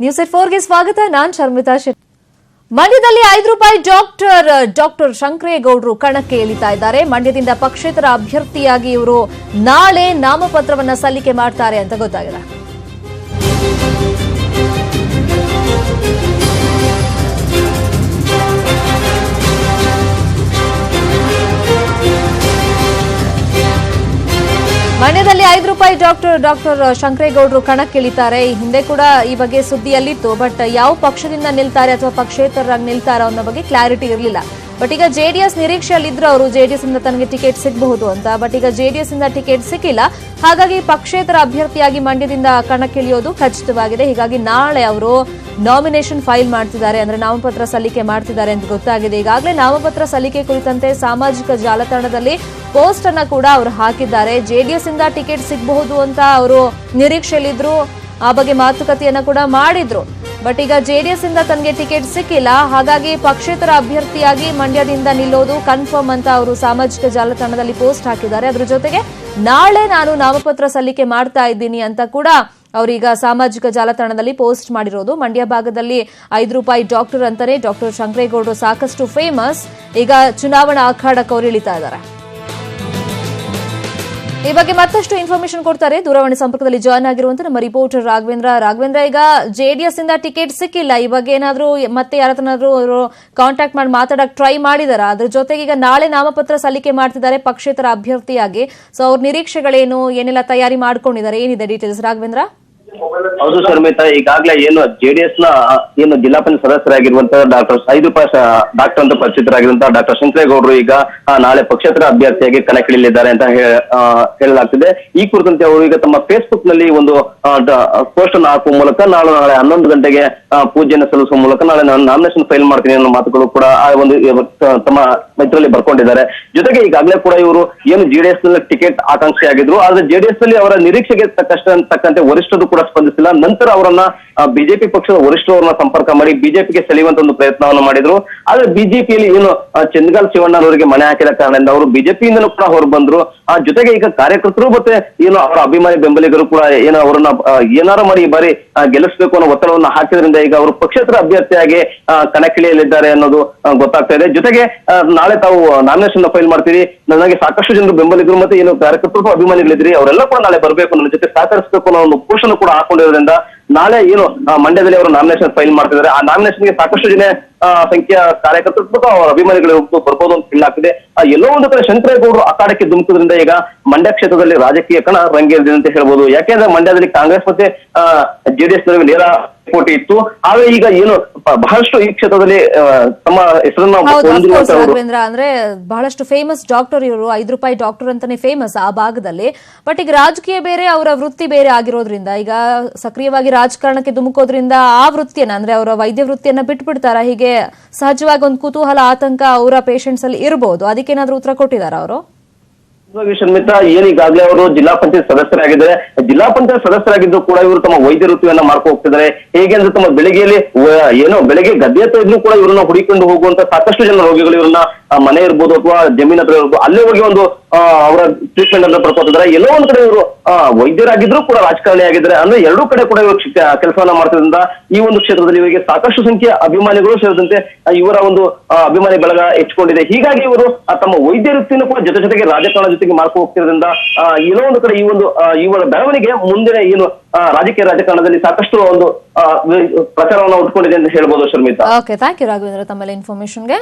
News ಎಟ್ 4 ಗೆ ಸ್ವಾಗತ. ನಾನು ಶರ್ಮಿತಾ ಶೆಟ್ಟಿ. ಮಂಡ್ಯದಲ್ಲಿ ₹5 ಡಾಕ್ಟರ್ ಶಂಕರೇಗೌಡರು ಕಣಕ್ಕೆ ಇಳಿತಾ ಇದ್ದಾರೆ. ಮಂಡ್ಯದಿಂದ ಪಕ್ಷೇತರ ಅಭ್ಯರ್ಥಿಯಾಗಿ ಇವರು ನಾಳೆ ನಾಮಪತ್ರವನ್ನ ಸಲ್ಲಿಕೆ ಮಾಡ್ತಾರೆ ಅಂತ ಗೊತ್ತಾಗಿದೆ. ಮಂಡ್ಯದಲ್ಲಿ ₹5 ಡಾಕ್ಟರ್ ಶಂಕರೇಗೌಡರು ಕಣಕ್ಕಿಳಿತಾರೆ. ಈ ಹಿಂದೆ ಕೂಡ ಈ ಬಗ್ಗೆ ಸುದ್ದಿಯಲ್ಲಿತ್ತು. ಬಟ್ ಯಾವ ಪಕ್ಷದಿಂದ ನಿಲ್ತಾರೆ ಅಥವಾ ಪಕ್ಷೇತರರಾಗಿ ನಿಲ್ತಾರೋ ಅನ್ನೋ ಬಗ್ಗೆ ಕ್ಲಾರಿಟಿ ಇರಲಿಲ್ಲ. ಬಟ್ ಈಗ ಜೆಡಿಎಸ್ ನಿರೀಕ್ಷೆಯಲ್ಲಿದ್ರು ಅವರು ಜೆಡಿಎಸ್ ಇಂದ ತನಗೆ ಟಿಕೆಟ್ ಸಿಗಬಹುದು ಅಂತ. ಬಟ್ ಈಗ ಜೆಡಿಎಸ್ ಇಂದ ಟಿಕೆಟ್ ಸಿಕ್ಕಿಲ್ಲ. ಹಾಗಾಗಿ ಪಕ್ಷೇತರ ಅಭ್ಯರ್ಥಿಯಾಗಿ ಮಂಡ್ಯದಿಂದ ಕಣಕ್ಕಿಳಿಯೋದು ಖಚಿತವಾಗಿದೆ. ಹೀಗಾಗಿ ನಾಳೆ ಅವರು ನಾಮಿನೇಷನ್ ಫೈಲ್ ಮಾಡ್ತಿದ್ದಾರೆ, ಅಂದ್ರೆ ನಾಮಪತ್ರ ಸಲ್ಲಿಕೆ ಮಾಡ್ತಿದ್ದಾರೆ ಅಂತ ಗೊತ್ತಾಗಿದೆ. ಈಗಾಗಲೇ ನಾಮಪತ್ರ ಸಲ್ಲಿಕೆ ಕುರಿತಂತೆ ಸಾಮಾಜಿಕ ಜಾಲತಾಣದಲ್ಲಿ ಪೋಸ್ಟ್ ಅನ್ನ ಕೂಡ ಅವರು ಹಾಕಿದ್ದಾರೆ. ಜೆಡಿಎಸ್ ಇಂದ ಟಿಕೆಟ್ ಸಿಗಬಹುದು ಅಂತ ಅವರು ನಿರೀಕ್ಷೆಯಲ್ಲಿದ್ರು. ಆ ಬಗ್ಗೆ ಮಾತುಕತೆಯನ್ನ ಕೂಡ ಮಾಡಿದ್ರು. ಬಟ್ ಈಗ ಜೆಡಿಎಸ್ ಇಂದ ತನಗೆ ಟಿಕೆಟ್ ಸಿಕ್ಕಿಲ್ಲ. ಹಾಗಾಗಿ ಪಕ್ಷೇತರ ಅಭ್ಯರ್ಥಿಯಾಗಿ ಮಂಡ್ಯದಿಂದ ನಿಲ್ಲೋದು ಕನ್ಫರ್ಮ್ ಅಂತ ಅವರು ಸಾಮಾಜಿಕ ಜಾಲತಾಣದಲ್ಲಿ ಪೋಸ್ಟ್ ಹಾಕಿದ್ದಾರೆ. ಅದ್ರ ಜೊತೆಗೆ ನಾಳೆ ನಾನು ನಾಮಪತ್ರ ಸಲ್ಲಿಕೆ ಮಾಡ್ತಾ ಇದ್ದೀನಿ ಅಂತ ಕೂಡ ಅವರೀಗ ಸಾಮಾಜಿಕ ಜಾಲತಾಣದಲ್ಲಿ ಪೋಸ್ಟ್ ಮಾಡಿರೋದು. ಮಂಡ್ಯ ಭಾಗದಲ್ಲಿ ₹5 ಡಾಕ್ಟರ್ ಅಂತಾನೆ ಡಾಕ್ಟರ್ ಶಂಕರೇಗೌಡರು ಸಾಕಷ್ಟು ಫೇಮಸ್. ಈಗ ಚುನಾವಣಾ ಅಖಾಡಕ್ಕೆ ಅವರು ಇಳಿತಾ ಇದ್ದಾರೆ. ಈ ಬಗ್ಗೆ ಮತ್ತಷ್ಟು ಇನ್ಫಾರ್ಮೇಶನ್ ಕೊಡ್ತಾರೆ. ದೂರವಾಣಿ ಸಂಪರ್ಕದಲ್ಲಿ ಜಾಯ್ನ್ ಆಗಿರುವಂತ ನಮ್ಮ ರಿಪೋರ್ಟರ್ ರಾಘವೇಂದ್ರ, ಈಗ ಜೆಡಿಎಸ್ ಇಂದ ಟಿಕೆಟ್ ಸಿಕ್ಕಿಲ್ಲ. ಈ ಬಗ್ಗೆ ಏನಾದ್ರು ಮತ್ತೆ ಯಾರತ್ನಾದ್ರೂ ಅವರು ಕಾಂಟ್ಯಾಕ್ಟ್ ಮಾಡಿ ಮಾತಾಡಕ್ ಟ್ರೈ ಮಾಡಿದಾರ? ಅದ್ರ ಜೊತೆಗೆ ಈಗ ನಾಳೆ ನಾಮಪತ್ರ ಸಲ್ಲಿಕೆ ಮಾಡ್ತಿದ್ದಾರೆ ಪಕ್ಷೇತರ ಅಭ್ಯರ್ಥಿಯಾಗಿ. ಸೊ ಅವ್ರ ನಿರೀಕ್ಷೆಗಳೇನು, ಏನೆಲ್ಲ ತಯಾರಿ ಮಾಡ್ಕೊಂಡಿದ್ದಾರೆ, ಏನಿದೆ ಡೀಟೇಲ್ಸ್ ರಾಘವೇಂದ್ರ? ಹೌದು ಶರ್ಮಿತಾ, ಈಗಾಗಲೇ ಏನು ಜೆಡಿಎಸ್ ನ ಏನು ಜಿಲ್ಲಾ ಪಂಚಾಯತ್ ಸದಸ್ಯರಾಗಿರುವಂತಹ ₹5 ಡಾಕ್ಟರ್ ಅಂತ ಪರಿಚಿತರಾಗಿರುವಂತಹ ಡಾಕ್ಟರ್ ಶಂಕರೇಗೌಡರು ಈಗ ನಾಳೆ ಪಕ್ಷೇತರ ಅಭ್ಯರ್ಥಿಯಾಗಿ ಕಣಕ್ಕಿಳಿಯಲಿದ್ದಾರೆ ಅಂತ ಹೇಳಲಾಗ್ತಿದೆ. ಈ ಕುರಿತಂತೆ ಅವರು ಈಗ ತಮ್ಮ ಫೇಸ್ಬುಕ್ ನಲ್ಲಿ ಒಂದು ಪೋಸ್ಟ್ ಅನ್ನು ಹಾಕುವ ಮೂಲಕ ನಾಳೆ 11 ಗಂಟೆಗೆ ಪೂಜೆಯನ್ನು ಸಲ್ಲಿಸುವ ಮೂಲಕ ನಾಳೆ ನಾನು ನಾಮಿನೇಷನ್ ಫೈಲ್ ಮಾಡ್ತೀನಿ ಅನ್ನೋ ಮಾತುಗಳು ಕೂಡ ಆ ಒಂದು ತಮ್ಮ ಮೈತ್ರಿಯಲ್ಲಿ ಬರ್ಕೊಂಡಿದ್ದಾರೆ. ಜೊತೆಗೆ ಈಗಾಗಲೇ ಕೂಡ ಇವರು ಏನು ಜೆಡಿಎಸ್ ನಲ್ಲಿ ಟಿಕೆಟ್ ಆಕಾಂಕ್ಷಿ ಆಗಿದ್ರು, ಆದ್ರೆ ಜೆಡಿಎಸ್ ನಲ್ಲಿ ಅವರ ನಿರೀಕ್ಷೆಗೆ ತಕ್ಕಂತೆ ವರಿಷ್ಠರು ಕೂಡ ಸ್ಪಂದಿಸಿಲ್ಲ. ನಂತರ ಅವರನ್ನ ಬಿಜೆಪಿ ಪಕ್ಷದ ವರಿಷ್ಠರನ್ನ ಸಂಪರ್ಕ ಮಾಡಿ ಬಿಜೆಪಿಗೆ ಸೆಳೆಯುವಂತ ಒಂದು ಪ್ರಯತ್ನವನ್ನು ಮಾಡಿದ್ರು. ಆದ್ರೆ ಬಿಜೆಪಿಯಲ್ಲಿ ಏನು ಚಂದ್ರಗಾಲ್ ಶಿವಣ್ಣನವರಿಗೆ ಮನೆ ಹಾಕಿದ ಕಾರಣದಿಂದ ಅವರು ಬಿಜೆಪಿಯಿಂದಲೂ ಕೂಡ ಹೊರ ಬಂದ್ರು. ಆ ಜೊತೆಗೆ ಈಗ ಕಾರ್ಯಕರ್ತರು ಮತ್ತೆ ಏನು ಅವರ ಅಭಿಮಾನಿ ಬೆಂಬಲಿಗರು ಕೂಡ ಏನು ಅವರನ್ನ ಏನಾರು ಮಾಡಿ ಈ ಬಾರಿ ಗೆಲ್ಲಿಸಬೇಕು ಅನ್ನೋ ಒತ್ತಡವನ್ನು ಹಾಕಿದ್ರಿಂದ ಈಗ ಅವರು ಪಕ್ಷೇತರ ಅಭ್ಯರ್ಥಿಯಾಗಿ ಕಣಕ್ಕಿಳಿಯಲಿದ್ದಾರೆ ಅನ್ನೋದು ಗೊತ್ತಾಗ್ತಾ ಇದೆ. ಜೊತೆಗೆ ನಾಳೆ ತಾವು ನಾಮಿನೇಷನ್ ಫೈಲ್ ಮಾಡ್ತೀರಿ, ನನಗೆ ಸಾಕಷ್ಟು ಜನರು ಬೆಂಬಲಿಗರು ಮತ್ತೆ ಏನು ಕಾರ್ಯಕರ್ತರು ಅಭಿಮಾನಿಗಳಿದ್ರಿ, ಅವರೆಲ್ಲ ಕೂಡ ನಾಳೆ ಬರಬೇಕು, ನನ್ನ ಜೊತೆ ಸಹಕರಿಸಬೇಕು ಅನ್ನೋ ಒಂದು ಪೋಷಣೆ ಕೂಡ ಹಾಕೊಂಡಿರೋದ್ರಿಂದ ನಾಳೆ ಏನು ಮಂಡ್ಯದಲ್ಲಿ ಅವರು ನಾಮಿನೇಷನ್ ಫೈಲ್ ಮಾಡ್ತಿದ್ದಾರೆ. ಆ ನಾಮಿನೇಷನ್ಗೆ ಸಾಕಷ್ಟು ಜನ ಸಂಖ್ಯೆಯ ಕಾರ್ಯಕರ್ತರು ಮತ್ತು ಅವರ ಅಭಿಮಾನಿಗಳು ಬರ್ಬೋದು ಅಂತ ಹೇಳಲಾಗ್ತಿದೆ. ಎಲ್ಲೋ ಒಂದು ಕಡೆ ಶಂಕರೇಗೌಡರು ಅಖಾಡಕ್ಕೆ ಧುಮುಕೋದ್ರಿಂದ ಈಗ ಮಂಡ್ಯ ಕ್ಷೇತ್ರದಲ್ಲಿ ರಾಜಕೀಯ ಕಣ ರಂಗೇರಿದೆ ಅಂತ ಹೇಳ್ಬೋದು. ಯಾಕೆಂದ್ರೆ ಮಂಡ್ಯದಲ್ಲಿ ಕಾಂಗ್ರೆಸ್ ಮತ್ತೆ ಜೆಡಿಎಸ್ ನಡುವೆ ನೇರ ಪೋಟಿ ಇತ್ತು. ಆದ್ರೆ ಈಗ ಏನು ಬಹಳಷ್ಟು ಈ ಕ್ಷೇತ್ರದಲ್ಲಿ ತಮ್ಮ ಹೆಸರನ್ನ ಅಂದ್ರೆ ಬಹಳಷ್ಟು ಫೇಮಸ್ ಡಾಕ್ಟರ್ ಇವರು, ₹5 ಡಾಕ್ಟರ್ ಅಂತಾನೆ ಫೇಮಸ್ ಆ ಭಾಗದಲ್ಲಿ. ಬಟ್ ಈಗ ರಾಜಕೀಯ ಬೇರೆ, ಅವರ ವೃತ್ತಿ ಬೇರೆ ಆಗಿರೋದ್ರಿಂದ ಈಗ ಸಕ್ರಿಯವಾಗಿ ರಾಜಕಾರಣಕ್ಕೆ ಧುಮುಕೋದ್ರಿಂದ ಆ ವೃತ್ತಿಯನ್ನ ಅಂದ್ರೆ ಅವರ ವೈದ್ಯ ವೃತ್ತಿಯನ್ನ ಬಿಟ್ಬಿಡ್ತಾರ? ಹೀಗೆ ಸಹಜವಾಗಿ ಒಂದು ಕುತೂಹಲ, ಆತಂಕ ಅವರ ಪೇಷಂಟ್ಸ್ ಅಲ್ಲಿ ಇರಬಹುದು. ಅದಕ್ಕೇನಾದ್ರೂ ಉತ್ತರ ಕೊಟ್ಟಿದಾರ ಅವರು? ಶರ್ಮಿತಾ, ಏನೀಗಾಗಲೇ ಅವರು ಜಿಲ್ಲಾ ಪಂಚಾಯತ್ ಸದಸ್ಯರಾಗಿದ್ದಾರೆ. ಜಿಲ್ಲಾ ಪಂಚಾಯತ್ ಸದಸ್ಯರಾಗಿದ್ದು ಕೂಡ ಇವರು ತಮ್ಮ ವೈದ್ಯ ವೃತ್ತಿಯನ್ನ ಮಾಡ್ಕೊ ಹೋಗ್ತಿದ್ದಾರೆ. ಹೇಗೆ ಅಂದ್ರೆ ತಮ್ಮ ಬೆಳಿಗ್ಗೆ ಗದ್ದೆ ಹತ್ರ ಇದ್ರು ಕೂಡ ಇವರನ್ನ ಹುಡುಕೊಂಡು ಹೋಗುವಂತ ಸಾಕಷ್ಟು ಜನ ರೋಗಿಗಳು ಇವ್ರನ್ನ ಮನೆ ಇರ್ಬೋದು ಅಥವಾ ಜಮೀನ್ ಹತ್ರ ಇರ್ಬೋದು, ಅಲ್ಲೇ ಹೋಗಿ ಒಂದು ಅವರ ಟ್ರೀಟ್ಮೆಂಟ್ ಅನ್ನ ಪಡ್ಕೊತಿದ್ದಾರೆ. ಎಲ್ಲೋ ಒಂದ್ ಕಡೆ ಇವರು ವೈದ್ಯರಾಗಿದ್ರು ಕೂಡ ರಾಜಕಾರಣಿ ಆಗಿದ್ದಾರೆ. ಅಂದ್ರೆ ಎರಡೂ ಕಡೆ ಕೂಡ ಇವರು ಕೆಲಸವನ್ನ ಮಾಡ್ತಿದ್ರಿಂದ ಈ ಒಂದು ಕ್ಷೇತ್ರದಲ್ಲಿ ಇವರಿಗೆ ಸಾಕಷ್ಟು ಸಂಖ್ಯೆಯ ಅಭಿಮಾನಿಗಳು ಸೇರಿದಂತೆ ಇವರ ಒಂದು ಅಭಿಮಾನಿ ಬಳಗ ಹೆಚ್ಚಿಕೊಂಡಿದೆ. ಹೀಗಾಗಿ ಇವರು ತಮ್ಮ ವೈದ್ಯ ವೃತ್ತಿಯನ್ನು ಕೂಡ ಜೊತೆಗೆ ರಾಜಕಾರಣ ಜೊತೆಗೆ ಮಾಡ್ಕೊಂಡು ಹೋಗ್ತಿರೋದ್ರಿಂದ ಏನೋ ಒಂದು ಕಡೆ ಈ ಒಂದು ಇವರ ಬೆಳವಣಿಗೆ ಮುಂದಿನ ಏನು ರಾಜಕಾರಣದಲ್ಲಿ ಸಾಕಷ್ಟು ಒಂದು ಪ್ರಚಾರವನ್ನು ಉಟ್ಕೊಂಡಿದೆ ಅಂತ ಹೇಳ್ಬೋದು Sharmita. Okay, thank you Raghavendra ತಮ್ಮೆಲ್ಲ ಇನ್ಫಾರ್ಮೇಶನ್ಗೆ.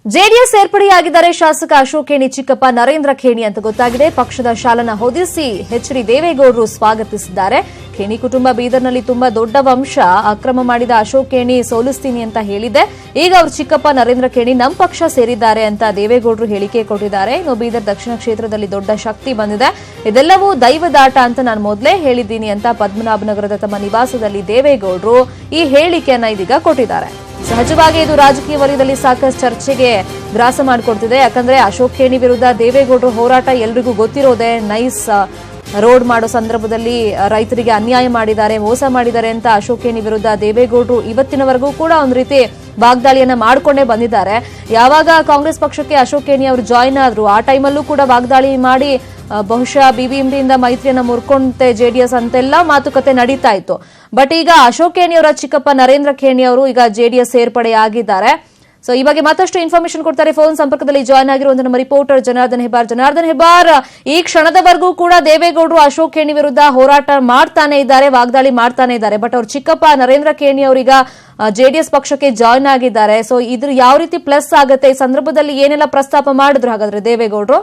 ಜೆಡಿಎಸ್ ಸೇರ್ಪಡೆಯಾಗಿದ್ದಾರೆ ಶಾಸಕ ಅಶೋಕ್ ಖೇಣಿ ಚಿಕ್ಕಪ್ಪ ನರೇಂದ್ರ ಖೇಣಿ ಅಂತ ಗೊತ್ತಾಗಿದೆ. ಪಕ್ಷದ ಶಾಲನ ಹೊದಿಸಿ ಎಚ್.ಡಿ. ದೇವೇಗೌಡರು ಸ್ವಾಗತಿಸಿದ್ದಾರೆ. ಖೇಣಿ ಕುಟುಂಬ ಬೀದರ್ನಲ್ಲಿ ತುಂಬಾ ದೊಡ್ಡ ವಂಶ, ಅಕ್ರಮ ಮಾಡಿದ ಅಶೋಕ್ ಖೇಣಿ ಸೋಲಿಸ್ತೀನಿ ಅಂತ ಹೇಳಿದೆ. ಈಗ ಅವರು ಚಿಕ್ಕಪ್ಪ ನರೇಂದ್ರ ಖೇಣಿ ನಮ್ಮ ಪಕ್ಷ ಸೇರಿದ್ದಾರೆ ಅಂತ ದೇವೇಗೌಡರು ಹೇಳಿಕೆ ಕೊಟ್ಟಿದ್ದಾರೆ. ಇನ್ನು ಬೀದರ್ ದಕ್ಷಿಣ ಕ್ಷೇತ್ರದಲ್ಲಿ ದೊಡ್ಡ ಶಕ್ತಿ ಬಂದಿದೆ, ಇದೆಲ್ಲವೂ ದೈವದಾಟ ಅಂತ ನಾನು ಮೊದಲೇ ಹೇಳಿದ್ದೀನಿ ಅಂತ ಪದ್ಮನಾಭನಗರದ ತಮ್ಮ ನಿವಾಸದಲ್ಲಿ ದೇವೇಗೌಡರು ಈ ಹೇಳಿಕೆಯನ್ನ ಇದೀಗ ಕೊಟ್ಟಿದ್ದಾರೆ. ಸಹಜವಾಗಿ ಇದು ರಾಜಕೀಯ ವಲಯದಲ್ಲಿ ಸಾಕಷ್ಟು ಚರ್ಚೆಗೆ ಗ್ರಾಸ ಮಾಡಿಕೊಡ್ತಿದೆ. ಯಾಕಂದ್ರೆ ಅಶೋಕ್ ಖೇಣಿ ವಿರುದ್ಧ ದೇವೇಗೌಡರು ಹೋರಾಟ ಎಲ್ರಿಗೂ ಗೊತ್ತಿರೋದೆ. ನೈಸ್ ರೋಡ್ ಮಾಡೋ ಸಂದರ್ಭದಲ್ಲಿ ರೈತರಿಗೆ ಅನ್ಯಾಯ ಮಾಡಿದ್ದಾರೆ, ಮೋಸ ಮಾಡಿದ್ದಾರೆ ಅಂತ ಅಶೋಕ್ ಖೇಣಿ ವಿರುದ್ಧ ದೇವೇಗೌಡರು ಇವತ್ತಿನವರೆಗೂ ಕೂಡ ಒಂದು ರೀತಿ ವಾಗ್ದಾಳಿಯನ್ನ ಮಾಡ್ಕೊಂಡೇ ಬಂದಿದ್ದಾರೆ. ಯಾವಾಗ ಕಾಂಗ್ರೆಸ್ ಪಕ್ಷಕ್ಕೆ ಅಶೋಕ್ ಖೇಣಿ ಅವರು ಜಾಯಿನ್ ಆದ್ರು ಆ ಟೈಮಲ್ಲೂ ಕೂಡ ವಾಗ್ದಾಳಿ ಮಾಡಿ ಬಹುಶಃ ಬಿಬಿಎಂಪಿಯಿಂದ ಮೈತ್ರಿಯನ್ನ ಮುರ್ಕೊಂಡೆ ಜೆಡಿಎಸ್ ಅಂತೆಲ್ಲ ಮಾತುಕತೆ ನಡೀತಾ ಇತ್ತು. ಬಟ್ ಈಗ ಅಶೋಕ್ ಖೇಣಿ ಅವರ ಚಿಕ್ಕಪ್ಪ ನರೇಂದ್ರ ಖೇಣಿ ಅವರು ಈಗ ಜೆಡಿಎಸ್ ಸೇರ್ಪಡೆಯಾಗಿದ್ದಾರೆ. ಸೊ ಈ ಬಗ್ಗೆ ಮತ್ತಷ್ಟು ಇನ್ಫಾರ್ಮೇಶನ್ ಕೊಡ್ತಾರೆ. ಫೋನ್ ಸಂಪರ್ಕದಲ್ಲಿ ಜಾಯ್ನ್ ಆಗಿರುವಂತಹ ನಮ್ಮ ರಿಪೋರ್ಟರ್ ಜನಾರ್ದನ್ ಹೆಬ್ಬಾರ್, ಈ ಕ್ಷಣದವರೆಗೂ ಕೂಡ ದೇವೇಗೌಡರು ಅಶೋಕ್ ಖೇಣಿ ವಿರುದ್ಧ ಹೋರಾಟ ಮಾಡ್ತಾನೆ ಇದ್ದಾರೆ, ವಾಗ್ದಾಳಿ ಮಾಡ್ತಾನೆ ಇದ್ದಾರೆ. ಬಟ್ ಅವ್ರ ಚಿಕ್ಕಪ್ಪ ನರೇಂದ್ರ ಖೇಣಿ ಅವರೀಗ ಜೆಡಿಎಸ್ ಪಕ್ಷಕ್ಕೆ ಜಾಯ್ನ್ ಆಗಿದ್ದಾರೆ. ಸೊ ಇದ್ರ ಯಾವ ರೀತಿ ಪ್ಲಸ್ ಆಗುತ್ತೆ, ಈ ಸಂದರ್ಭದಲ್ಲಿ ಏನೆಲ್ಲ ಪ್ರಸ್ತಾಪ ಮಾಡಿದ್ರು ಹಾಗಾದ್ರೆ ದೇವೇಗೌಡರು?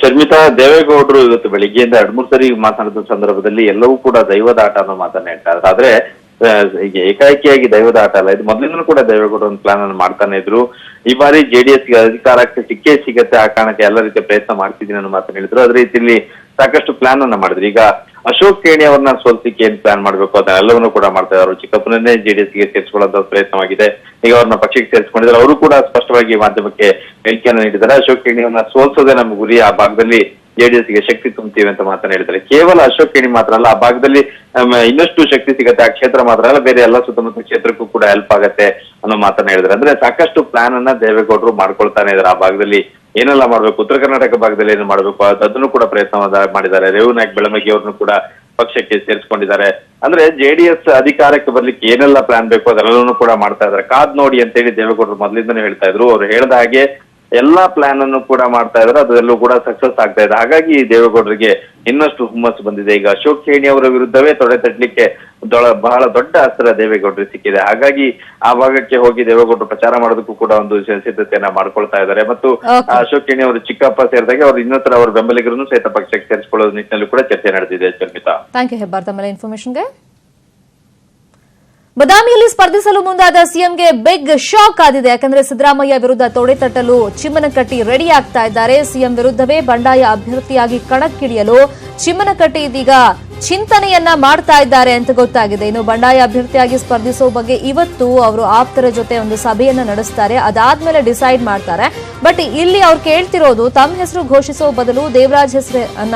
ಶರ್ಮಿತಾ, ದೇವೇಗೌಡರು ಇವತ್ತು ಬೆಳಿಗ್ಗೆಯಿಂದ 2-3 ಸರಿ ಮಾತನಾಡಿದ ಸಂದರ್ಭದಲ್ಲಿ ಎಲ್ಲವೂ ಕೂಡ ದೈವದ ಆಟ ಅನ್ನೋ ಮಾತನ್ನ ಹೇಳ್ತಾರೆ. ಆದ್ರೆ ಈಗ ಏಕಾಏಕಿಯಾಗಿ ದೈವದ ಆಟ ಅಲ್ಲ, ಇದು ಮೊದಲಿಂದಲೂ ಕೂಡ ದೇವೇಗೌಡರು ಒಂದು ಪ್ಲಾನ್ ಅನ್ನು ಮಾಡ್ತಾನೆ ಇದ್ರು. ಈ ಬಾರಿ ಜೆಡಿಎಸ್ಗೆ ಅಧಿಕಾರಕ್ಕೆ ಸಿಕ್ಕೇ ಆ ಕಾರಣಕ್ಕೆ ಎಲ್ಲ ರೀತಿಯ ಪ್ರಯತ್ನ ಮಾಡ್ತಿದ್ದೀನಿ ಅನ್ನೋ ಮಾತನ್ನ ಹೇಳಿದ್ರು. ಅದೇ ರೀತಿಯಲ್ಲಿ ಸಾಕಷ್ಟು ಪ್ಲಾನ್ ಅನ್ನ ಮಾಡಿದ್ರು. ಈಗ ಅಶೋಕ್ ಖೇಣಿ ಅವ್ರನ್ನ ಸೋಲ್ಸಿಕ್ಕೆ ಏನ್ ಪ್ಲಾನ್ ಮಾಡ್ಬೇಕು ಅದನ್ನೆಲ್ಲವನ್ನೂ ಕೂಡ ಮಾಡ್ತಾ ಇದ್ದಾರೆ. ಚಿಕ್ಕಪ್ಪನನ್ನೇ ಜೆಡಿಎಸ್ಗೆ ಸೇರಿಸಿಕೊಳ್ಳುವಂತ ಪ್ರಯತ್ನವಾಗಿದೆ. ಈಗ ಅವ್ರನ್ನ ಪಕ್ಷಕ್ಕೆ ಸೇರಿಸಿಕೊಂಡಿದ್ದಾರೆ. ಅವರು ಕೂಡ ಸ್ಪಷ್ಟವಾಗಿ ಮಾಧ್ಯಮಕ್ಕೆ ಹೇಳಿಕೆಯನ್ನು ನೀಡಿದ್ದಾರೆ. ಅಶೋಕ್ ಖೇಣಿ ಅವ್ರನ್ನ ಸೋಲ್ಸೋದೇ ನಮ್ಮ ಗುರಿ, ಆ ಭಾಗದಲ್ಲಿ ಜೆಡಿಎಸ್ಗೆ ಶಕ್ತಿ ತುಂಬ್ತೀವಿ ಅಂತ ಮಾತನ್ನ ಹೇಳಿದ್ದಾರೆ. ಕೇವಲ ಅಶೋಕ್ ಖೇಣಿ ಮಾತ್ರ ಅಲ್ಲ, ಆ ಭಾಗದಲ್ಲಿ ಇನ್ನಷ್ಟು ಶಕ್ತಿ ಸಿಗತ್ತೆ. ಆ ಕ್ಷೇತ್ರ ಮಾತ್ರ ಅಲ್ಲ, ಬೇರೆ ಎಲ್ಲ ಸುತ್ತಮುತ್ತ ಕ್ಷೇತ್ರಕ್ಕೂ ಕೂಡ ಹೆಲ್ಪ್ ಆಗತ್ತೆ ಅನ್ನೋ ಮಾತನ್ನ ಹೇಳಿದ್ದಾರೆ. ಅಂದ್ರೆ ಸಾಕಷ್ಟು ಪ್ಲಾನ್ ಅನ್ನ ದೇವೇಗೌಡರು ಮಾಡ್ಕೊಳ್ತಾನೆ ಇದ್ದಾರೆ. ಆ ಭಾಗದಲ್ಲಿ ಏನೆಲ್ಲ ಮಾಡ್ಬೇಕು, ಉತ್ತರ ಕರ್ನಾಟಕ ಭಾಗದಲ್ಲಿ ಏನು ಮಾಡ್ಬೇಕು ಅದನ್ನು ಕೂಡ ಪ್ರಯತ್ನ ಮಾಡಿದ್ದಾರೆ. ರೇವು ನಾಯಕ್ ಬೆಳಮಗಿ ಅವ್ರನ್ನು ಕೂಡ ಪಕ್ಷಕ್ಕೆ ಸೇರಿಸಿಕೊಂಡಿದ್ದಾರೆ. ಅಂದ್ರೆ ಜೆಡಿಎಸ್ ಅಧಿಕಾರಕ್ಕೆ ಬರ್ಲಿಕ್ಕೆ ಏನೆಲ್ಲ ಪ್ಲಾನ್ ಬೇಕು ಅದೆಲ್ಲವನ್ನೂ ಕೂಡ ಮಾಡ್ತಾ ಇದ್ದಾರೆ. ಕಾದ್ ನೋಡಿ ಅಂತೇಳಿ ದೇವೇಗೌಡರು ಮೊದಲಿಂದನೇ ಹೇಳ್ತಾ ಇದ್ರು. ಅವ್ರು ಹೇಳ್ದ ಹಾಗೆ ಎಲ್ಲಾ ಪ್ಲಾನ್ ಅನ್ನು ಕೂಡ ಮಾಡ್ತಾ ಇದ್ದಾರೆ. ಅದೆಲ್ಲೂ ಕೂಡ ಸಕ್ಸಸ್ ಆಗ್ತಾ ಇದೆ. ಹಾಗಾಗಿ ದೇವೇಗೌಡರಿಗೆ ಇನ್ನಷ್ಟು ಹುಮ್ಮಸ್ಸು ಬಂದಿದೆ. ಈಗ ಅಶೋಕ್ ಖೇಣಿ ಅವರ ವಿರುದ್ಧವೇ ತೊಡೆ ತಟ್ಟಲಿಕ್ಕೆ ಬಹಳ ದೊಡ್ಡ ಅಸ್ತ್ರ ದೇವೇಗೌಡರಿಗೆ ಸಿಕ್ಕಿದೆ. ಹಾಗಾಗಿ ಆ ಭಾಗಕ್ಕೆ ಹೋಗಿ ದೇವೇಗೌಡರು ಪ್ರಚಾರ ಮಾಡೋದಕ್ಕೂ ಕೂಡ ಒಂದು ಸಿದ್ಧತೆಯನ್ನ ಮಾಡ್ಕೊಳ್ತಾ ಇದ್ದಾರೆ. ಮತ್ತು ಅಶೋಕ್ ಖೇಣಿ ಅವರು ಚಿಕ್ಕಪ್ಪ ಸೇರಿದಾಗ ಅವ್ರು ಇನ್ನೊಂದರ ಅವರ ಬೆಂಬಲಿಗರನ್ನು ಸಹಿತ ಪಕ್ಷಕ್ಕೆ ಸೇರಿಸಿಕೊಳ್ಳೋದು ನಿಟ್ಟಿನಲ್ಲಿ ಕೂಡ ಚರ್ಚೆ ನಡೆದಿದೆ. ಶರ್ಮಿತಾ, ಥ್ಯಾಂಕ್ ಯು ಹೆಬ್ಬಾರ್ ತಮ್ಮ ಇನ್ಫಾರ್ಮೇಶನ್ಗೆ. ಬದಾಮಿಯಲ್ಲಿ ಸ್ಪರ್ಧಿಸಲು ಮುಂದಾದ ಸಿಎಂಗೆ ಬಿಗ್ ಶಾಕ್ ಆದಿದೆ. ಯಾಕಂದ್ರೆ ಸಿದ್ದರಾಮಯ್ಯ ವಿರುದ್ಧ ತೊಡೆ ತಟ್ಟಲು ಚಿಮ್ಮನಕಟ್ಟಿ ರೆಡಿ ಆಗ್ತಾ ಇದ್ದಾರೆ. ಸಿಎಂ ವಿರುದ್ಧವೇ ಬಂಡಾಯ ಅಭ್ಯರ್ಥಿಯಾಗಿ ಕಣಕ್ಕಿಳಿಯಲು ಚಿಮ್ಮನಕಟ್ಟಿ ಇದೀಗ ಚಿಂತನೆಯನ್ನ ಮಾಡ್ತಾ ಇದ್ದಾರೆ ಅಂತ ಗೊತ್ತಾಗಿದೆ. ಇನ್ನು ಬಂಡಾಯ ಅಭ್ಯರ್ಥಿಯಾಗಿ ಸ್ಪರ್ಧಿಸೋ ಬಗ್ಗೆ ಇವತ್ತು ಅವರು ಆಪ್ತರ ಜೊತೆ ಒಂದು ಸಭೆಯನ್ನ ನಡೆಸ್ತಾರೆ. ಅದಾದ್ಮೇಲೆ ಡಿಸೈಡ್ ಮಾಡ್ತಾರೆ. ಬಟ್ ಇಲ್ಲಿ ಅವ್ರು ಕೇಳ್ತಿರೋದು ತಮ್ಮ ಹೆಸರು ಘೋಷಿಸೋ ಬದಲು ದೇವರಾಜ್ ಹೆಸರನ್ನ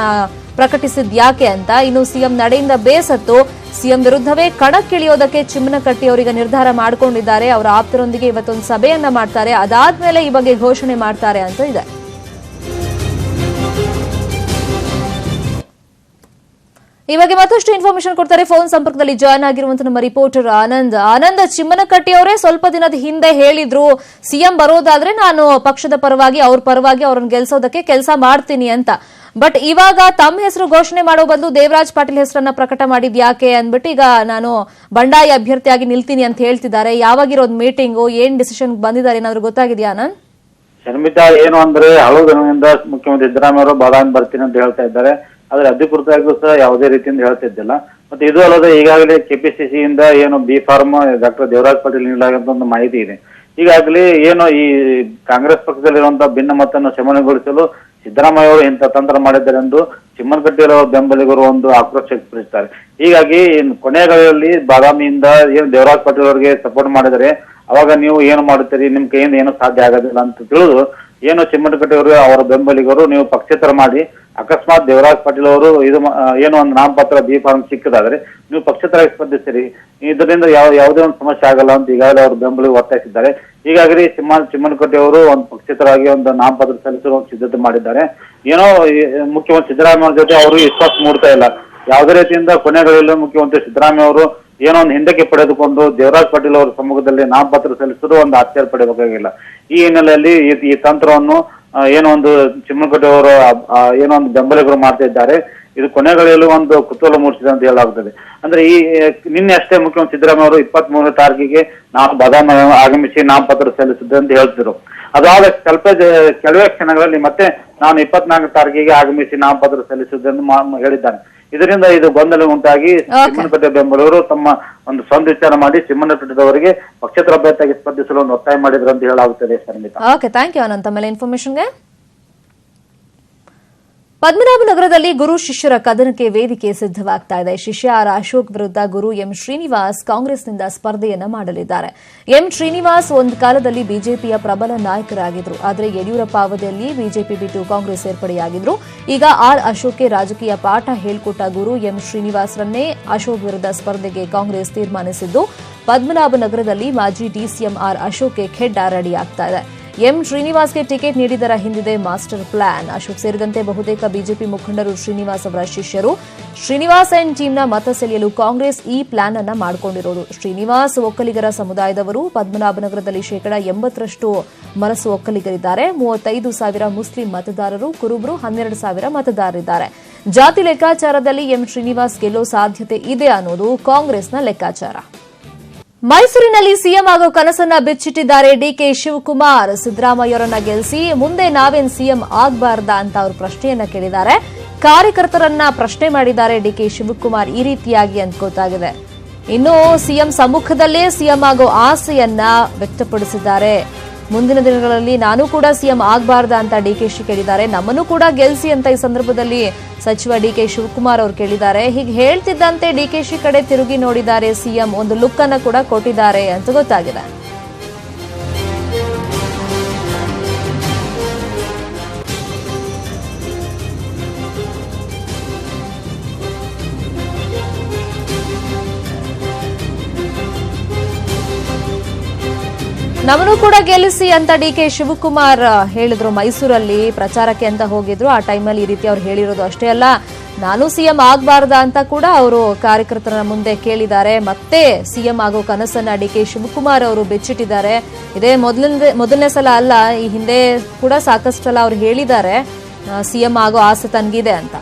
ಪ್ರಕಟಿಸಿದ್ ಯಾಕೆ ಅಂತ. ಇನ್ನು ಸಿಎಂ ನಡೆಯಿಂದ ಬೇಸತ್ತು ಸಿಎಂ ವಿರುದ್ಧವೇ ಕಣಕ್ಕಿಳಿಯೋದಕ್ಕೆ ಚಿಮ್ಮನಕಟ್ಟಿ ಅವರಿಗೆ ನಿರ್ಧಾರ ಮಾಡಿಕೊಂಡಿದ್ದಾರೆ. ಅವರ ಆಪ್ತರೊಂದಿಗೆ ಇವತ್ತೊಂದು ಸಭೆಯನ್ನ ಮಾಡ್ತಾರೆ. ಅದಾದ್ಮೇಲೆ ಈ ಬಗ್ಗೆ ಘೋಷಣೆ ಮಾಡ್ತಾರೆ ಅಂತ ಇದೆ. ಈ ಬಗ್ಗೆ ಮತ್ತಷ್ಟು ಇನ್ಫಾರ್ಮೇಶನ್ ಕೊಡ್ತಾರೆ. ಫೋನ್ ಸಂಪರ್ಕದಲ್ಲಿ ಜಾಯ್ನ್ ಆಗಿರುವಂತಹ ನಮ್ಮ ರಿಪೋರ್ಟರ್ ಆನಂದ್. ಚಿಮ್ಮನಕಟ್ಟಿ ಅವರೇ ಸ್ವಲ್ಪ ದಿನದ ಹಿಂದೆ ಹೇಳಿದ್ರು ಸಿಎಂ ಬರೋದಾದ್ರೆ ನಾನು ಪಕ್ಷದ ಪರವಾಗಿ ಅವ್ರ ಪರವಾಗಿ ಅವ್ರನ್ನ ಗೆಲ್ಸೋದಕ್ಕೆ ಕೆಲಸ ಮಾಡ್ತೀನಿ ಅಂತ. ಬಟ್ ಇವಾಗ ತಮ್ಮ ಹೆಸರು ಘೋಷಣೆ ಮಾಡೋ ಬದಲು ದೇವರಾಜ್ ಪಾಟೀಲ್ ಹೆಸರನ್ನ ಪ್ರಕಟ ಮಾಡಿದ್ ಯಾಕೆ ಅಂದ್ಬಿಟ್ಟು ಈಗ ನಾನು ಬಂಡಾಯ ಅಭ್ಯರ್ಥಿಯಾಗಿ ನಿಲ್ತೀನಿ ಅಂತ ಹೇಳ್ತಿದ್ದಾರೆ. ಯಾವಾಗಿರೋದು ಮೀಟಿಂಗು, ಏನ್ ಡಿಸಿಷನ್ ಬಂದಿದ್ದಾರೆ ಏನಾದ್ರು ಗೊತ್ತಾಗಿದೆಯಾ ಆನಂದ್? ಶರ್ಮಿತಾ, ಏನು ಅಂದ್ರೆ ಹಲವು ದಿನದಿಂದ ಮುಖ್ಯಮಂತ್ರಿ ಸಿದ್ದರಾಮಯ್ಯ ಅವರು ಬಾದಾಮಿ ಬರ್ತೀನಿ ಅಂತ ಹೇಳ್ತಾ ಇದ್ದಾರೆ. ಆದ್ರೆ ಅಧಿಕೃತವಾಗಿಯೂ ಸಹ ಯಾವುದೇ ರೀತಿಯಿಂದ ಹೇಳ್ತಿದ್ದಿಲ್ಲ. ಮತ್ತೆ ಇದು ಅಲ್ಲದೆ ಈಗಾಗಲೇ ಕೆಪಿಸಿಸಿಯಿಂದ ಏನು B form doctor Devaraj Patil ನೀಡಲಾಗಿರುವಂತ ಒಂದು ಮಾಹಿತಿ ಇದೆ. ಈಗಾಗಲೇ ಏನು ಈ ಕಾಂಗ್ರೆಸ್ ಪಕ್ಷದಲ್ಲಿರುವಂತಹ ಭಿನ್ನಮತವನ್ನು ಶಮನಗೊಳಿಸಲು ಸಿದ್ದರಾಮಯ್ಯ ಅವರು ಇಂಥ ತಂತ್ರ ಮಾಡಿದ್ದಾರೆ ಎಂದು ಚಿಮ್ಮನಕಟ್ಟಿಯವರ ಬೆಂಬಲಿಗರು ಒಂದು ಆಕ್ರೋಶ ವ್ಯಕ್ತಪಡಿಸುತ್ತಾರೆ. ಹೀಗಾಗಿ ಕೊನೆಗಳಲ್ಲಿ ಬಾದಾಮಿಯಿಂದ ಏನು ದೇವರಾಜ್ ಪಾಟೀಲ್ ಅವರಿಗೆ ಸಪೋರ್ಟ್ ಮಾಡಿದರೆ ಅವಾಗ ನೀವು ಏನು ಮಾಡುತ್ತೀರಿ, ನಿಮ್ ಕೈಯಿಂದ ಏನು ಸಾಧ್ಯ ಆಗೋದಿಲ್ಲ ಅಂತ ತಿಳಿದು ಏನು ಚಿಮ್ಮನಕಟ್ಟಿ ಅವರು ಅವರ ಬೆಂಬಲಿಗರು ನೀವು ಪಕ್ಷೇತರ ಮಾಡಿ ಅಕಸ್ಮಾತ್ ದೇವರಾಜ್ ಪಾಟೀಲ್ ಅವರು ಇದು ಏನೋ ಒಂದು ನಾಮಪತ್ರ ಬಿ ಫಾರ್ಮ್ ಸಿಕ್ಕದಾದ್ರೆ ನೀವು ಪಕ್ಷೇತರಾಗಿ ಸ್ಪರ್ಧಿಸಿರಿ, ಇದರಿಂದ ಯಾವುದೇ ಒಂದು ಸಮಸ್ಯೆ ಆಗಲ್ಲ ಅಂತ ಈಗಾಗಲೇ ಅವರು ಬೆಂಬಲಿಗೆ ಒತ್ತಾಯಿಸಿದ್ದಾರೆ. ಈಗಾಗಲೇ ಚಿಮ್ಮನಕಟ್ಟಿ ಅವರು ಒಂದು ಪಕ್ಷೇತರಾಗಿ ಒಂದು ನಾಮಪತ್ರ ಸಲ್ಲಿಸಲು ಸಿದ್ಧತೆ ಮಾಡಿದ್ದಾರೆ. ಏನೋ ಮುಖ್ಯಮಂತ್ರಿ ಸಿದ್ದರಾಮಯ್ಯ ಜೊತೆ ಅವರು ವಿಶ್ವಾಸ ಮೂಡ್ತಾ ಇಲ್ಲ. ಯಾವುದೇ ರೀತಿಯಿಂದ ಕೊನೆಗಳಲ್ಲಿ ಮುಖ್ಯಮಂತ್ರಿ ಸಿದ್ದರಾಮಯ್ಯ ಅವರು ಏನೋ ಒಂದು ಹಿಂದಕ್ಕೆ ಪಡೆದುಕೊಂಡು ದೇವರಾಜ್ ಪಾಟೀಲ್ ಅವರ ಸಮ್ಮುಖದಲ್ಲಿ ನಾಮಪತ್ರ ಸಲ್ಲಿಸಲು ಒಂದು ಆಶ್ಚರ್ಯ ಪಡೆಯಬೇಕಾಗಿಲ್ಲ. ಈ ಹಿನ್ನೆಲೆಯಲ್ಲಿ ಈ ತಂತ್ರವನ್ನು ಏನೋ ಒಂದು ಚಿಮ್ಮನಕಟ್ಟಿ ಅವರು ಏನೋ ಒಂದು ಬೆಂಬಲಿಗರು ಮಾಡ್ತಾ ಇದ್ದಾರೆ. ಇದು ಕೊನೆಗಳಲ್ಲಿ ಒಂದು ಕುತೂಹಲ ಮೂಡಿಸಿದೆ ಅಂತ ಹೇಳಲಾಗುತ್ತದೆ. ಅಂದ್ರೆ ಈ ನಿನ್ನೆ ಅಷ್ಟೇ ಮುಖ್ಯಮಂತ್ರಿ ಸಿದ್ದರಾಮಯ್ಯ ಅವರು 23ನೇ ತಾರೀಕಿಗೆ ನಾವು ಬಾದಾಮಿ ಆಗಮಿಸಿ ನಾಮಪತ್ರ ಸಲ್ಲಿಸಿದ್ದೆ ಅಂತ ಹೇಳ್ತಿದ್ರು. ಅದಾದ ಕೆಲವೇ ಕ್ಷಣಗಳಲ್ಲಿ ಮತ್ತೆ ನಾನು 24ನೇ ತಾರೀಕಿಗೆ ಆಗಮಿಸಿ ನಾಮಪತ್ರ ಸಲ್ಲಿಸಿದ್ದೆ ಎಂದು ಹೇಳಿದ್ದಾನೆ. ಇದರಿಂದ ಇದು ಗೊಂದಲ ಉಂಟಾಗಿ ಚಿಮ್ಮನಕಟ್ಟಿ ಬೆಂಬಲಿಗರು ತಮ್ಮ ಒಂದು ಸ್ವಂತ ವಿಚಾರ ಮಾಡಿ ಚಿಮ್ಮನಕಟ್ಟಿದವರಿಗೆ ಪಕ್ಷೇತರ ಅಭ್ಯರ್ಥಿಯಾಗಿ ಸ್ಪರ್ಧಿಸಲು ಒಂದು ಒತ್ತಾಯ ಮಾಡಿದ್ರು ಅಂತ ಹೇಳಲಾಗುತ್ತದೆ. Okay, thank you Anant. ಆಮೇಲೆ ಇನ್ಫಾರ್ಮೇಶನ್ಗೆ ಪದ್ಮನಾಭನಗರದಲ್ಲಿ ಗುರು ಶಿಷ್ಯರ ಕದನಕ್ಕೆ ವೇದಿಕೆ ಸಿದ್ದವಾಗ್ತಾ ಇದೆ. ಶಿಷ್ಯ ಆರ್ ಅಶೋಕ್ ವಿರುದ್ಧ ಗುರು ಎಂ ಶ್ರೀನಿವಾಸ್ ಕಾಂಗ್ರೆಸ್ನಿಂದ ಸ್ಪರ್ಧೆಯನ್ನ ಮಾಡಲಿದ್ದಾರೆ. ಎಂ ಶ್ರೀನಿವಾಸ್ ಒಂದು ಕಾಲದಲ್ಲಿ ಬಿಜೆಪಿಯ ಪ್ರಬಲ ನಾಯಕರಾಗಿದ್ರು. ಆದರೆ ಯಡಿಯೂರಪ್ಪ ಅವಧಿಯಲ್ಲಿ ಬಿಜೆಪಿ ಬಿಟ್ಟು ಕಾಂಗ್ರೆಸ್ ಸೇರ್ಪಡೆಯಾಗಿದ್ರು. ಈಗ ಆರ್ ಅಶೋಕ್ಗೆ ರಾಜಕೀಯ ಪಾಠ ಹೇಳಿಕೊಟ್ಟ ಗುರು ಎಂ ಶ್ರೀನಿವಾಸ್ರನ್ನೇ ಅಶೋಕ್ ವಿರುದ್ಧ ಸ್ಪರ್ಧೆಗೆ ಕಾಂಗ್ರೆಸ್ ತೀರ್ಮಾನಿಸಿದ್ದು, ಪದ್ಮನಾಭನಗರದಲ್ಲಿ ಮಾಜಿ ಡಿಸಿಎಂ ಆರ್ ಅಶೋಕ್ಗೆ ಖೆಡ್ಡ ರೆಡಿಯಾಗ್ತಾ ಇದೆ. ಎಂ ಶ್ರೀನಿವಾಸ್ಗೆ ಟಿಕೆಟ್ ನೀಡಿದರ ಹಿಂದಿದೆ ಮಾಸ್ಟರ್ ಪ್ಲಾನ್. ಅಶೋಕ್ ಸೇರಿದಂತೆ ಬಹುತೇಕ ಬಿಜೆಪಿ ಮುಖಂಡರು ಶ್ರೀನಿವಾಸ್ ಅವರ ಶಿಷ್ಯರು. ಶ್ರೀನಿವಾಸ್ ಅಂಡ್ ಟೀಮ್ನ ಮತ ಸೆಳೆಯಲು ಕಾಂಗ್ರೆಸ್ ಈ ಪ್ಲಾನ್ ಅನ್ನ ಮಾಡಿಕೊಂಡಿರೋದು. ಶ್ರೀನಿವಾಸ್ ಒಕ್ಕಲಿಗರ ಸಮುದಾಯದವರು. ಪದ್ಮನಾಭನಗರದಲ್ಲಿ 80% ಮನಸ್ಸು ಒಕ್ಕಲಿಗರಿದ್ದಾರೆ. 35,000 ಮುಸ್ಲಿಂ ಮತದಾರರು, ಕುರುಬರು 12,000 ಮತದಾರರಿದ್ದಾರೆ. ಜಾತಿ ಲೆಕ್ಕಾಚಾರದಲ್ಲಿ ಎಂ ಶ್ರೀನಿವಾಸ್ ಗೆಲ್ಲೋ ಸಾಧ್ಯತೆ ಇದೆ ಅನ್ನೋದು ಕಾಂಗ್ರೆಸ್ನ ಲೆಕ್ಕಾಚಾರ. ಮೈಸೂರಿನಲ್ಲಿ ಸಿಎಂ ಆಗೋ ಕನಸನ್ನ ಬಿಚ್ಚಿಟ್ಟಿದ್ದಾರೆ ಡಿಕೆ ಶಿವಕುಮಾರ್. ಸಿದ್ದರಾಮಯ್ಯವರನ್ನ ಗೆಲ್ಲಿಸಿ ಮುಂದೆ ನಾವೇನ್ ಸಿಎಂ ಆಗಬಾರ್ದಾ ಅಂತ ಅವರು ಪ್ರಶ್ನೆಯನ್ನ ಕೇಳಿದ್ದಾರೆ. ಕಾರ್ಯಕರ್ತರನ್ನ ಪ್ರಶ್ನೆ ಮಾಡಿದ್ದಾರೆ ಡಿಕೆ ಶಿವಕುಮಾರ್ ಈ ರೀತಿಯಾಗಿ ಅಂದ್ಕೋತಾಗಿದೆ. ಇನ್ನು ಸಿಎಂ ಸಮ್ಮುಖದಲ್ಲೇ ಸಿಎಂ ಆಗೋ ಆಸೆಯನ್ನ ವ್ಯಕ್ತಪಡಿಸಿದ್ದಾರೆ. ಮುಂದಿನ ದಿನಗಳಲ್ಲಿ ನಾನು ಕೂಡ ಸಿಎಂ ಆಗಬಾರ್ದಾ ಅಂತ ಡಿಕೆಶಿ ಕೇಳಿದ್ದಾರೆ. ನಮ್ಮನ್ನು ಕೂಡ ಗೆಲ್ಲಿಸಿ ಅಂತ ಈ ಸಂದರ್ಭದಲ್ಲಿ ಸಚಿವ ಡಿಕೆ ಶಿವಕುಮಾರ್ ಅವರು ಕೇಳಿದ್ದಾರೆ. ಹೀಗೆ ಹೇಳ್ತಿದ್ದಂತೆ ಡಿಕೆಶಿ ಕಡೆ ತಿರುಗಿ ನೋಡಿದ್ದಾರೆ ಸಿಎಂ. ಒಂದು ಲುಕ್ ಅನ್ನು ಕೂಡ ಕೊಟ್ಟಿದ್ದಾರೆ ಅಂತ ಗೊತ್ತಾಗಿದೆ. ನಮ್ಮನ್ನು ಕೂಡ ಗೆಲ್ಲಿಸಿ ಅಂತ ಡಿಕೆ ಶಿವಕುಮಾರ್ ಹೇಳಿದ್ರು. ಮೈಸೂರಲ್ಲಿ ಪ್ರಚಾರಕ್ಕೆ ಅಂತ ಹೋಗಿದ್ರು. ಆ ಟೈಮಲ್ಲಿ ಈ ರೀತಿ ಅವ್ರು ಹೇಳಿರೋದು ಅಷ್ಟೇ ಅಲ್ಲ, ನಾನು ಸಿಎಂ ಆಗಬಾರ್ದಾ ಅಂತ ಕೂಡ ಅವರು ಕಾರ್ಯಕರ್ತರ ಮುಂದೆ ಕೇಳಿದ್ದಾರೆ. ಮತ್ತೆ ಸಿಎಂ ಆಗೋ ಕನಸನ್ನ ಡಿಕೆ ಶಿವಕುಮಾರ್ ಅವರು ಬೆಚ್ಚಿಟ್ಟಿದ್ದಾರೆ. ಇದೇ ಮೊದಲನೇ ಸಲ ಅಲ್ಲ, ಈ ಹಿಂದೆ ಕೂಡ ಸಾಕಷ್ಟು ಸಲ ಅವ್ರು ಹೇಳಿದ್ದಾರೆ ಸಿಎಂ ಆಗೋ ಆಸೆ ತನಗಿದೆ ಅಂತ.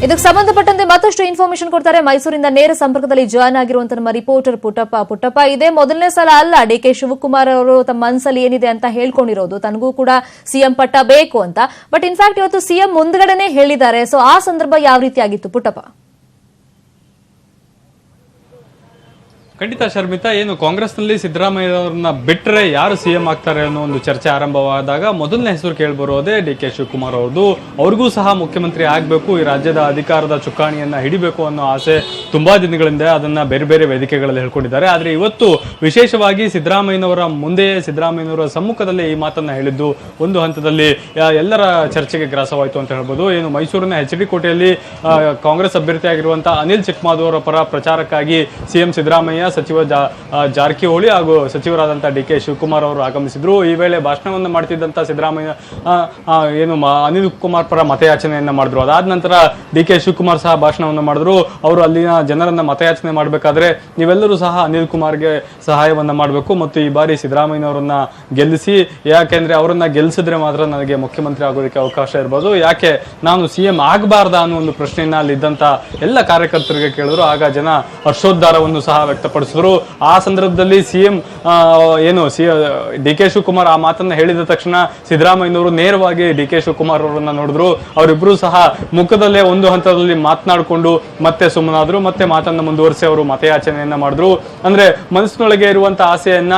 ಇದಕ್ಕೆ ಸಂಬಂಧಪಟ್ಟಂತೆ ಮತ್ತಷ್ಟು ಇನ್ಫಾರ್ಮೇಶನ್ ಕೊಡ್ತಾರೆ. ಮೈಸೂರಿಂದ ನೇರ ಸಂಪರ್ಕದಲ್ಲಿ ಜಾಯ್ನ್ ಆಗಿರುವಂತಹ ನಮ್ಮ ರಿಪೋರ್ಟರ್ ಪುಟ್ಟಪ್ಪ, ಇದೇ ಮೊದಲನೇ ಸಲ ಅಲ್ಲ ಡಿಕೆ ಶಿವಕುಮಾರ್ ಅವರು ತಮ್ಮ ಮನಸ್ಸಲ್ಲಿ ಏನಿದೆ ಅಂತ ಹೇಳ್ಕೊಂಡಿರೋದು, ತನಗೂ ಕೂಡ ಸಿಎಂ ಪಟ್ಟ ಬೇಕು ಅಂತ. ಬಟ್ ಇನ್ಫ್ಯಾಕ್ಟ್ ಇವತ್ತು ಸಿಎಂ ಮುಂದ್ಗಡೆನೆ ಹೇಳಿದ್ದಾರೆ. ಸೊ ಆ ಸಂದರ್ಭ ಯಾವ ರೀತಿ ಆಗಿತ್ತು ಪುಟ್ಟಪ್ಪ? ಖಂಡಿತ ಶರ್ಮಿತಾ, ಏನು ಕಾಂಗ್ರೆಸ್ನಲ್ಲಿ ಸಿದ್ದರಾಮಯ್ಯ ಅವರನ್ನ ಬಿಟ್ಟರೆ ಯಾರು ಸಿಎಂ ಆಗ್ತಾರೆ ಅನ್ನೋ ಒಂದು ಚರ್ಚೆ ಆರಂಭವಾದಾಗ ಮೊದಲನೇ ಹೆಸರು ಕೇಳಿಬರೋದೇ ಡಿಕೆ ಶಿವಕುಮಾರ್ ಅವ್ರದ್ದು. ಅವ್ರಿಗೂ ಸಹ ಮುಖ್ಯಮಂತ್ರಿ ಆಗಬೇಕು, ಈ ರಾಜ್ಯದ ಅಧಿಕಾರದ ಚುಕ್ಕಾಣಿಯನ್ನ ಹಿಡಿಬೇಕು ಅನ್ನೋ ಆಸೆ ತುಂಬಾ ದಿನಗಳಿಂದ ಅದನ್ನ ಬೇರೆ ಬೇರೆ ವೇದಿಕೆಗಳಲ್ಲಿ ಹೇಳ್ಕೊಂಡಿದ್ದಾರೆ. ಆದರೆ ಇವತ್ತು ವಿಶೇಷವಾಗಿ ಸಿದ್ದರಾಮಯ್ಯನವರ ಮುಂದೆ, ಸಿದ್ದರಾಮಯ್ಯನವರ ಸಮ್ಮುಖದಲ್ಲಿ ಈ ಮಾತನ್ನ ಹೇಳಿದ್ದು ಒಂದು ಹಂತದಲ್ಲಿ ಎಲ್ಲರ ಚರ್ಚೆಗೆ ಗ್ರಾಸವಾಯಿತು ಅಂತ ಹೇಳ್ಬೋದು. ಏನು ಮೈಸೂರಿನ HD ಕೋಟೆಯಲ್ಲಿ ಕಾಂಗ್ರೆಸ್ ಅಭ್ಯರ್ಥಿಯಾಗಿರುವಂತಹ ಅನಿಲ್ ಚಿಕ್ಕಮಾದೇವರ ಪರ ಪ್ರಚಾರಕ್ಕಾಗಿ ಸಿಎಂ ಸಿದ್ದರಾಮಯ್ಯ, ಸಚಿವ ಜಾರಕಿಹೊಳಿ ಹಾಗೂ ಸಚಿವರಾದಂತಹ ಡಿಕೆ ಶಿವಕುಮಾರ್ ಅವರು ಆಗಮಿಸಿದ್ರು. ಈ ವೇಳೆ ಭಾಷಣವನ್ನು ಮಾಡ್ತಿದ್ದಂತ ಸಿದ್ದರಾಮಯ್ಯ ಅನಿಲ್ ಕುಮಾರ್ ಪರ ಮತಯಾಚನೆಯನ್ನ ಮಾಡಿದ್ರು. ಅದಾದ ನಂತರ ಡಿಕೆ ಶಿವಕುಮಾರ್ ಸಹ ಭಾಷಣವನ್ನು ಮಾಡಿದ್ರು. ಅವರು ಅಲ್ಲಿನ ಜನರನ್ನ ಮತಯಾಚನೆ ಮಾಡಬೇಕಾದ್ರೆ ನೀವೆಲ್ಲರೂ ಸಹ ಅನಿಲ್ ಕುಮಾರ್ಗೆ ಸಹಾಯವನ್ನ ಮಾಡಬೇಕು ಮತ್ತು ಈ ಬಾರಿ ಸಿದ್ದರಾಮಯ್ಯನವರನ್ನ ಗೆಲ್ಲಿಸಿ, ಯಾಕೆಂದ್ರೆ ಅವರನ್ನ ಗೆಲ್ಲಿಸಿದ್ರೆ ಮಾತ್ರ ನನಗೆ ಮುಖ್ಯಮಂತ್ರಿ ಆಗೋದಕ್ಕೆ ಅವಕಾಶ ಇರ್ಬೋದು, ಯಾಕೆ ನಾನು ಸಿಎಂ ಆಗಬಾರ್ದಾ ಅನ್ನೋ ಒಂದು ಪ್ರಶ್ನೆಯನ್ನ ಅಲ್ಲಿದ್ದಂತ ಎಲ್ಲ ಕಾರ್ಯಕರ್ತರಿಗೆ ಕೇಳಿದ್ರು. ಆಗ ಜನ ಹರ್ಷೋದ್ಧಾರವನ್ನು ಸಹ ವ್ಯಕ್ತಪಡಿಸಿದ್ರು. ಆ ಸಂದರ್ಭದಲ್ಲಿ ಸಿಎಂ ಡಿಕೆ ಶಿವಕುಮಾರ್ ಆ ಮಾತನ್ನ ಹೇಳಿದ ತಕ್ಷಣ ಸಿದ್ದರಾಮಯ್ಯನವರು ನೇರವಾಗಿ ಡಿಕೆ ಶಿವಕುಮಾರ್ ಅವರನ್ನ ನೋಡಿದ್ರು. ಅವರಿಬ್ರು ಸಹ ಮುಖದಲ್ಲೇ ಒಂದು ಹಂತದಲ್ಲಿ ಮಾತನಾಡಿಕೊಂಡು ಮತ್ತೆ ಸುಮ್ಮನಾದ್ರು. ಮತ್ತೆ ಮಾತನ್ನ ಮುಂದುವರಿಸಿ ಅವರು ಮತಯಾಚನೆಯನ್ನ ಮಾಡಿದ್ರು. ಅಂದ್ರೆ ಮನಸ್ಸಿನೊಳಗೆ ಇರುವಂತಹ ಆಸೆಯನ್ನ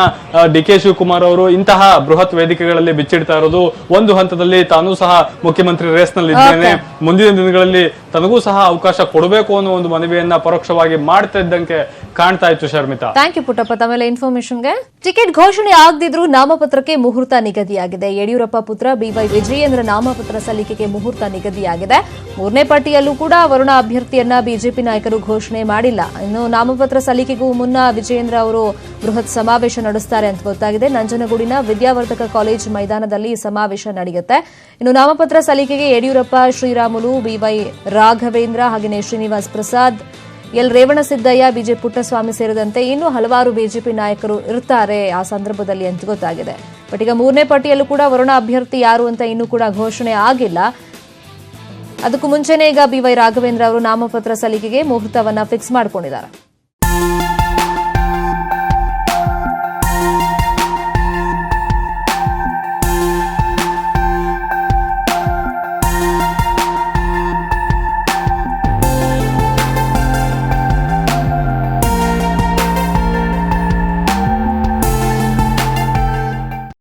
ಡಿಕೆ ಶಿವಕುಮಾರ್ ಅವರು ಇಂತಹ ಬೃಹತ್ ವೇದಿಕೆಗಳಲ್ಲಿ ಬಿಚ್ಚಿಡ್ತಾ ಇರೋದು. ಒಂದು ಹಂತದಲ್ಲಿ ತಾನೂ ಸಹ ಮುಖ್ಯಮಂತ್ರಿ ರೇಸ್ ನಲ್ಲಿ ಇದ್ದೇನೆ, ಮುಂದಿನ ದಿನಗಳಲ್ಲಿ ತನಗೂ ಸಹ ಅವಕಾಶ ಕೊಡಬೇಕು ಅನ್ನೋ ಒಂದು ಮನವಿಯನ್ನ ಪರೋಕ್ಷವಾಗಿ ಮಾಡ್ತಾ ಇದ್ದಂಗೆ ಕಾಣ್ತಾ ಇತ್ತು. ಶರ್ಮಿತಾ, ಥ್ಯಾಂಕ್ ಯು ಪುಟ್ಟಪ್ಪ ತಮ್ಮೆಲ್ಲ ಇನ್ಫಾರ್ಮೇಶನ್ಗೆ. ಟಿಕೆಟ್ ಘೋಷಣೆ ಆಗದಿದ್ರೂ ನಾಮಪತ್ರಕ್ಕೆ ಮುಹೂರ್ತ ನಿಗದಿಯಾಗಿದೆ. ಯಡಿಯೂರಪ್ಪ ಪುತ್ರ BY ವಿಜಯೇಂದ್ರ ನಾಮಪತ್ರ ಸಲ್ಲಿಕೆಗೆ ಮುಹೂರ್ತ ನಿಗದಿಯಾಗಿದೆ. 3ನೇ ಪಟ್ಟಿಯಲ್ಲೂ ಕೂಡ ವರುಣ ಅಭ್ಯರ್ಥಿಯನ್ನ ಬಿಜೆಪಿ ನಾಯಕರು ಘೋಷಣೆ ಮಾಡಿಲ್ಲ. ಇನ್ನು ನಾಮಪತ್ರ ಸಲ್ಲಿಕೆಗೂ ಮುನ್ನ ವಿಜಯೇಂದ್ರ ಅವರು ಬೃಹತ್ ಸಮಾವೇಶ ನಡೆಸುತ್ತಾರೆ ಅಂತ ಗೊತ್ತಾಗಿದೆ. ನಂಜನಗೂಡಿನ ವಿದ್ಯಾವರ್ಧಕ ಕಾಲೇಜ್ ಮೈದಾನದಲ್ಲಿ ಸಮಾವೇಶ ನಡೆಯುತ್ತೆ. ಇನ್ನು ನಾಮಪತ್ರ ಸಲ್ಲಿಕೆಗೆ ಯಡಿಯೂರಪ್ಪ, ಶ್ರೀರಾಮುಲು, BY ರಾಘವೇಂದ್ರ, ಹಾಗೆಯೇ ಶ್ರೀನಿವಾಸ್ ಪ್ರಸಾದ್, ಎಲ್ ರೇವಣಸಿದ್ದಯ್ಯ, BJ ಪುಟ್ಟಸ್ವಾಮಿ ಸೇರಿದಂತೆ ಇನ್ನೂ ಹಲವಾರು ಬಿಜೆಪಿ ನಾಯಕರು ಇರ್ತಾರೆ ಆ ಸಂದರ್ಭದಲ್ಲಿ ಅಂತ ಗೊತ್ತಾಗಿದೆ. ಬಟ್ ಈಗ 3ನೇ ಪಟ್ಟಿಯಲ್ಲೂ ಕೂಡ ವರುಣ ಅಭ್ಯರ್ಥಿ ಯಾರು ಅಂತ ಇನ್ನೂ ಕೂಡ ಘೋಷಣೆ ಆಗಿಲ್ಲ. ಅದಕ್ಕೂ ಮುಂಚೆನೇ ಈಗ BY ರಾಘವೇಂದ್ರ ಅವರು ನಾಮಪತ್ರ ಸಲ್ಲಿಕೆಗೆ ಮುಹೂರ್ತವನ್ನ ಫಿಕ್ಸ್ ಮಾಡಿಕೊಂಡಿದ್ದಾರೆ.